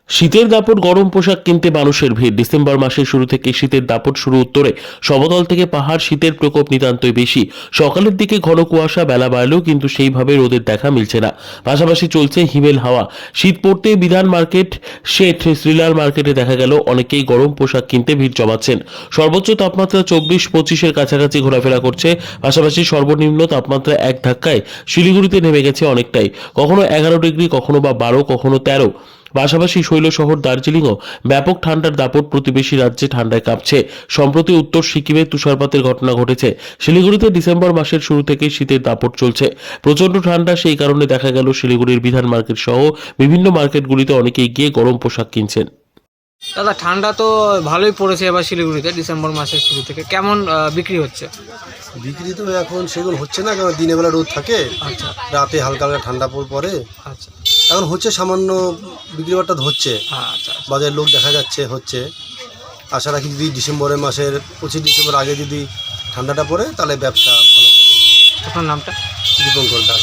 শীতের দাপট, গরম পোশাক কিনতে মানুষের ভিড়। ডিসেম্বর মাসের শুরু থেকে শীতের দাপট শুরু উত্তরে। সমতল থেকে পাহাড়, শীতের প্রকোপ নিতান্তই বেশি। সকালের দিকে ঘন কুয়াশা, বেলা বাড়লেও কিন্তু সেইভাবে রোদের দেখা মিলছে না। পাশাপাশি চলছে হিমেল হাওয়া। শীত পড়তে বিধান মার্কেট, শেঠ, শ্রীলাল মার্কেটে দেখা গেল অনেকেই গরম পোশাক কিনতে ভিড় জমাচ্ছেন। সর্বোচ্চ তাপমাত্রা 24-25-এর কাছাকাছি ঘোরাফেরা করছে। পাশাপাশি সর্বনিম্ন তাপমাত্রা এক ধাক্কায় শিলিগুড়িতে নেমে গেছে অনেকটাই। কখনো 11 ডিগ্রি, কখনো বা 12, কখনো 13। পাশাপাশি শৈল শহর দার্জিলিংও ব্যাপক ঠান্ডার দাপট, প্রতিবেশী রাজ্যে ঠান্ডায় কাঁপছে। সম্প্রতি উত্তর সিকিমে তুষারপাতের ঘটনা ঘটেছে। শিলিগুড়িতে ডিসেম্বর মাসের শুরু থেকেই শীতের দাপট চলছে। প্রচন্ড ঠান্ডা, সেই কারণে দেখা গেল শিলিগুড়ির বিধান মার্কেট সহ বিভিন্ন মার্কেটগুলিতে অনেকেই গিয়ে গরম পোশাক কিনছেন। দাদা, ঠান্ডা তো ভালোই পড়েছে এবার শিলিগুড়িতে ডিসেম্বর মাসের শুরু থেকে। কেমন বিক্রি হচ্ছে? বিক্রি তো এখন সেগুলো হচ্ছে না, কারণ দিনের বেলা রোদ থাকে, আচ্ছা রাতে হালকা হালকা ঠান্ডা পড়ে। আচ্ছা এখন হচ্ছে সামান্য, বিক্রি বাট্টা হচ্ছে, আচ্ছা। বাজারের লোক দেখা যাচ্ছে হচ্ছে। আশা রাখি যদি ডিসেম্বরের মাসের 25 ডিসেম্বর আগে যদি ঠান্ডাটা পড়ে তাহলে ব্যবসা ভালো হবে। আপনার নামটা? দীপঙ্কর দাস।